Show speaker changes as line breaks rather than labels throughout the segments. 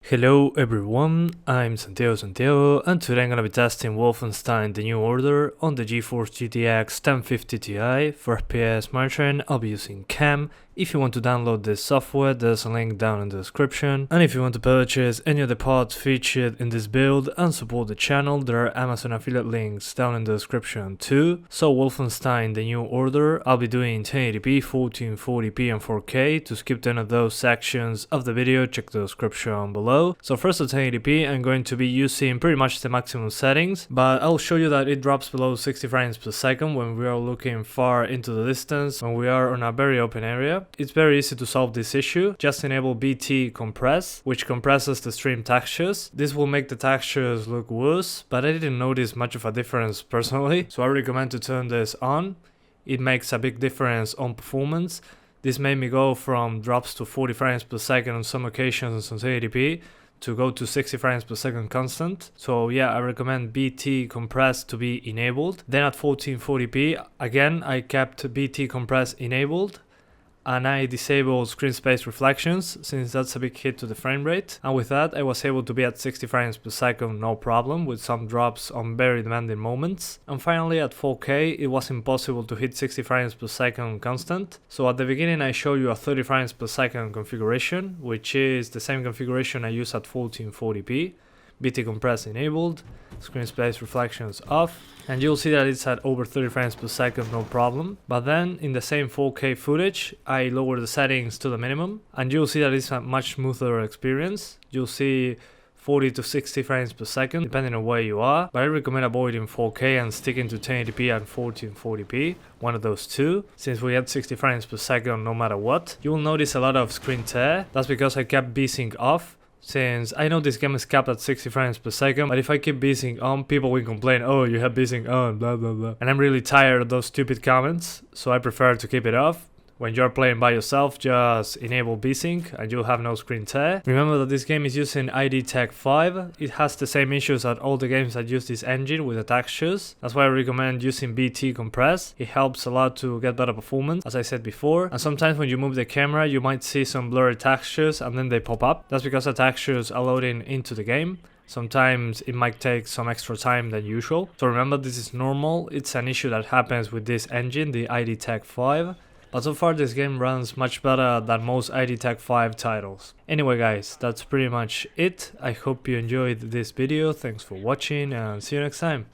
Hello everyone, I'm Santiago, and today I'm gonna be testing Wolfenstein The New Order on the GeForce GTX 1050 Ti. For FPS monitoring, I'll be using CAM. If you want to download this software, there's a link down in the description. And if you want to purchase any of the parts featured in this build and support the channel, there are Amazon affiliate links down in the description too. So Wolfenstein The New Order, I'll be doing 1080p, 1440p and 4K. To skip any of those sections of the video, check the description below. So first at 1080p, I'm going to be using pretty much the maximum settings, but I'll show you that it drops below 60 frames per second when we are looking far into the distance, when we are on a very open area. It's very easy to solve this issue. Just enable BT compress, which compresses the stream textures. This will make the textures look worse, but I didn't notice much of a difference personally, so I recommend to turn this on. It makes a big difference on performance. This made me go from drops to 40 frames per second on some occasions on 1080p to go to 60 frames per second constant. So yeah, I recommend BT compress to be enabled. Then at 1440p, again, I kept BT compress enabled, and I disabled screen space reflections since that's a big hit to the frame rate. And with that, I was able to be at 60 frames per second no problem, with some drops on very demanding moments. And finally at 4K, it was impossible to hit 60 frames per second constant. So at the beginning I showed you a 30 frames per second configuration, which is the same configuration I use at 1440p. BT compress enabled, screen space reflections off, and you'll see that it's at over 30 frames per second no problem. But then in the same 4K footage, I lowered the settings to the minimum, and you'll see that it's a much smoother experience. You'll see 40 to 60 frames per second depending on where you are, but I recommend avoiding 4K and sticking to 1080p and 1440p, one of those two, since we had 60 frames per second no matter what. You will notice a lot of screen tear. That's because I kept VSync off, since I know this game is capped at 60 frames per second, but if I keep VSync on, people will complain, oh, you have VSync on, blah blah blah. And I'm really tired of those stupid comments, so I prefer to keep it off. When you're playing by yourself, just enable VSync and you'll have no screen tear. Remember that this game is using ID Tech 5. It has the same issues as all the games that use this engine with the textures. That's why I recommend using BT compress. It helps a lot to get better performance, as I said before. And sometimes when you move the camera, you might see some blurry textures and then they pop up. That's because the textures are loading into the game. Sometimes it might take some extra time than usual. So remember, this is normal. It's an issue that happens with this engine, the ID Tech 5. But so far this game runs much better than most ID Tech 5 titles. Anyway guys, that's pretty much it. I hope you enjoyed this video. Thanks for watching and see you next time.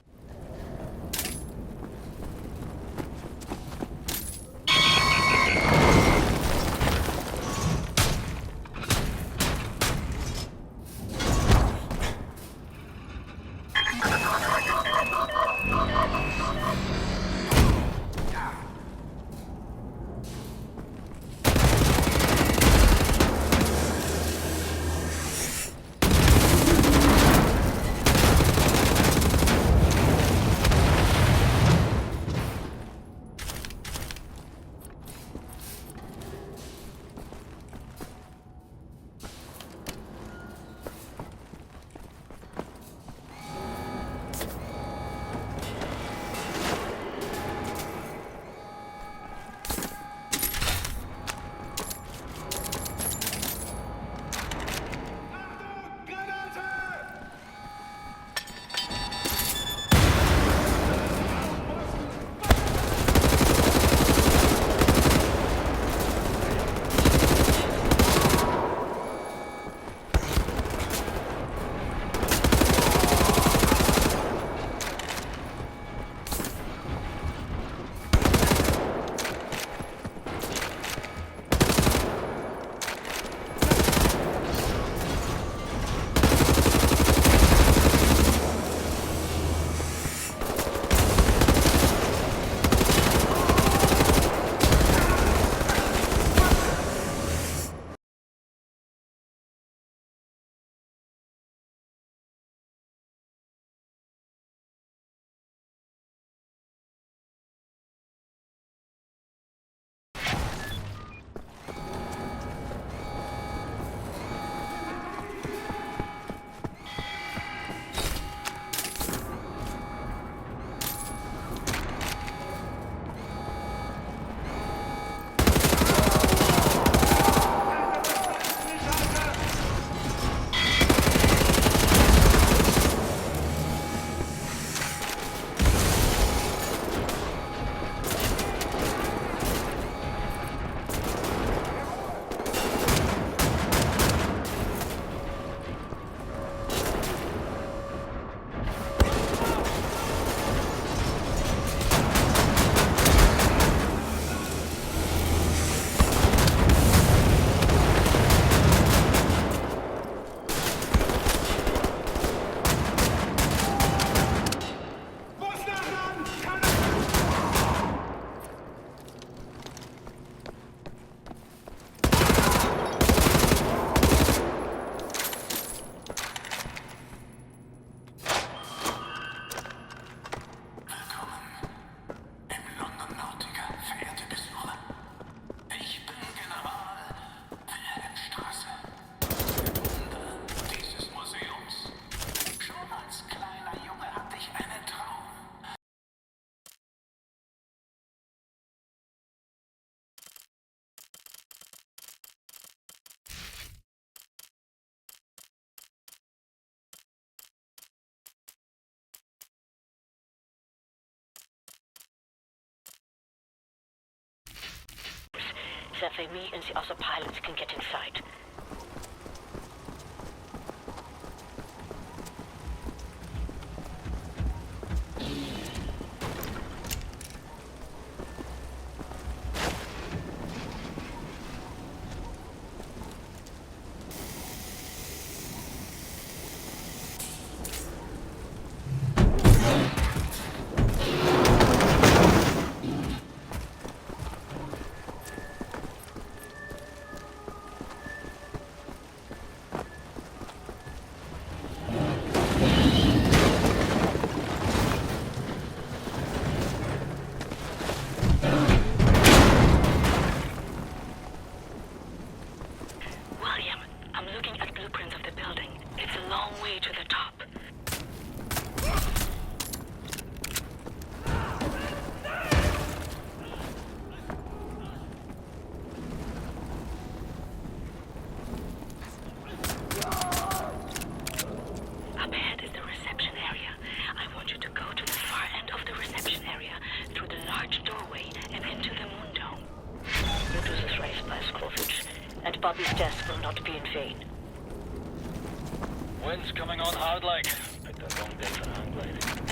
that way we and the other pilots can get inside. Bobby's death will not be in vain.
Wind's coming on hard like. Picked a long day for hang gliding.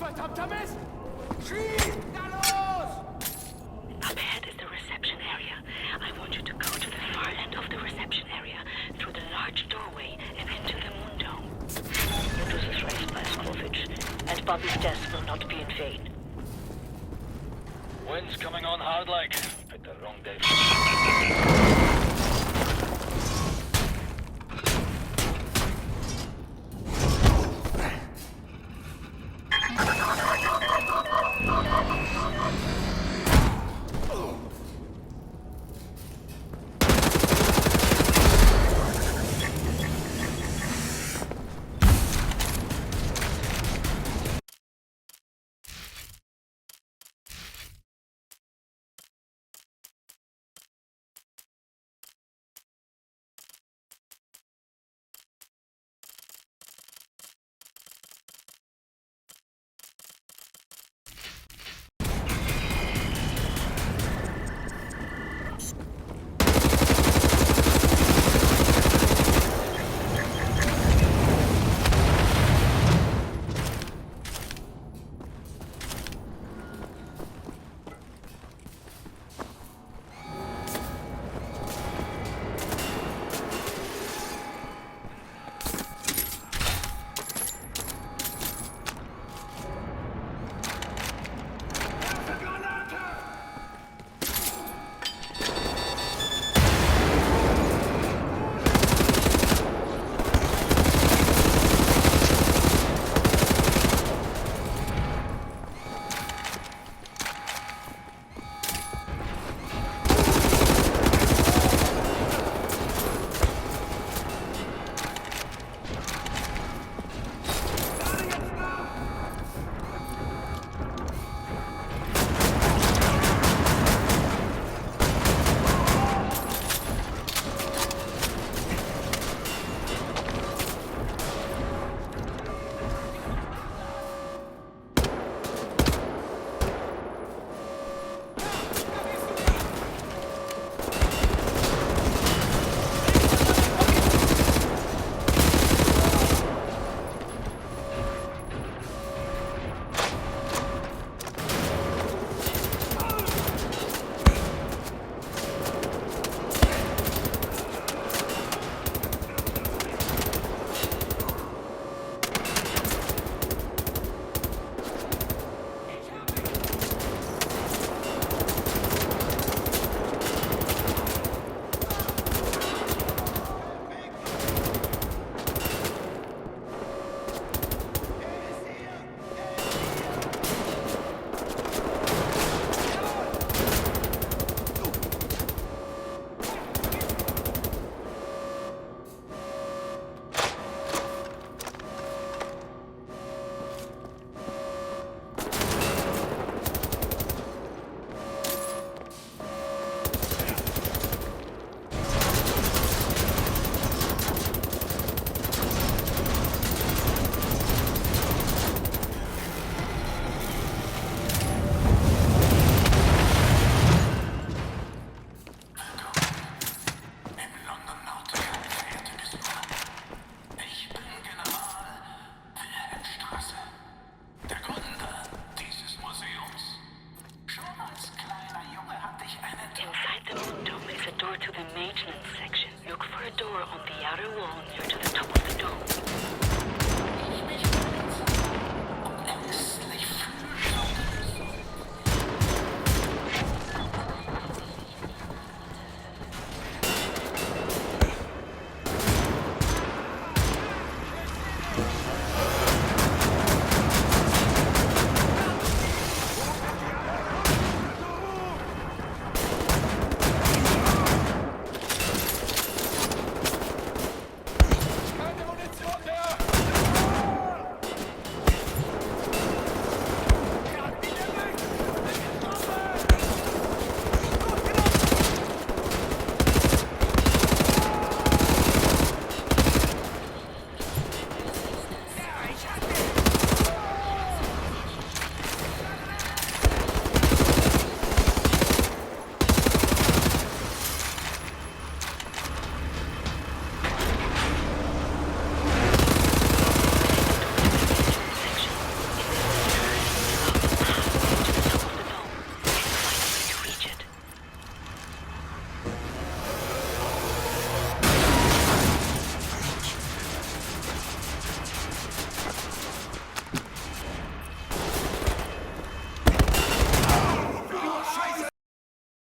verdammter Mist! Schieß! Da los!
Up ahead is the reception area. I want you to go to the far end of the reception area, through the large doorway and into the moon dome. You'll do this race by Scrovage, and Bobby's death will not be in vain.
Wind's coming on hard like. Picked the wrong day for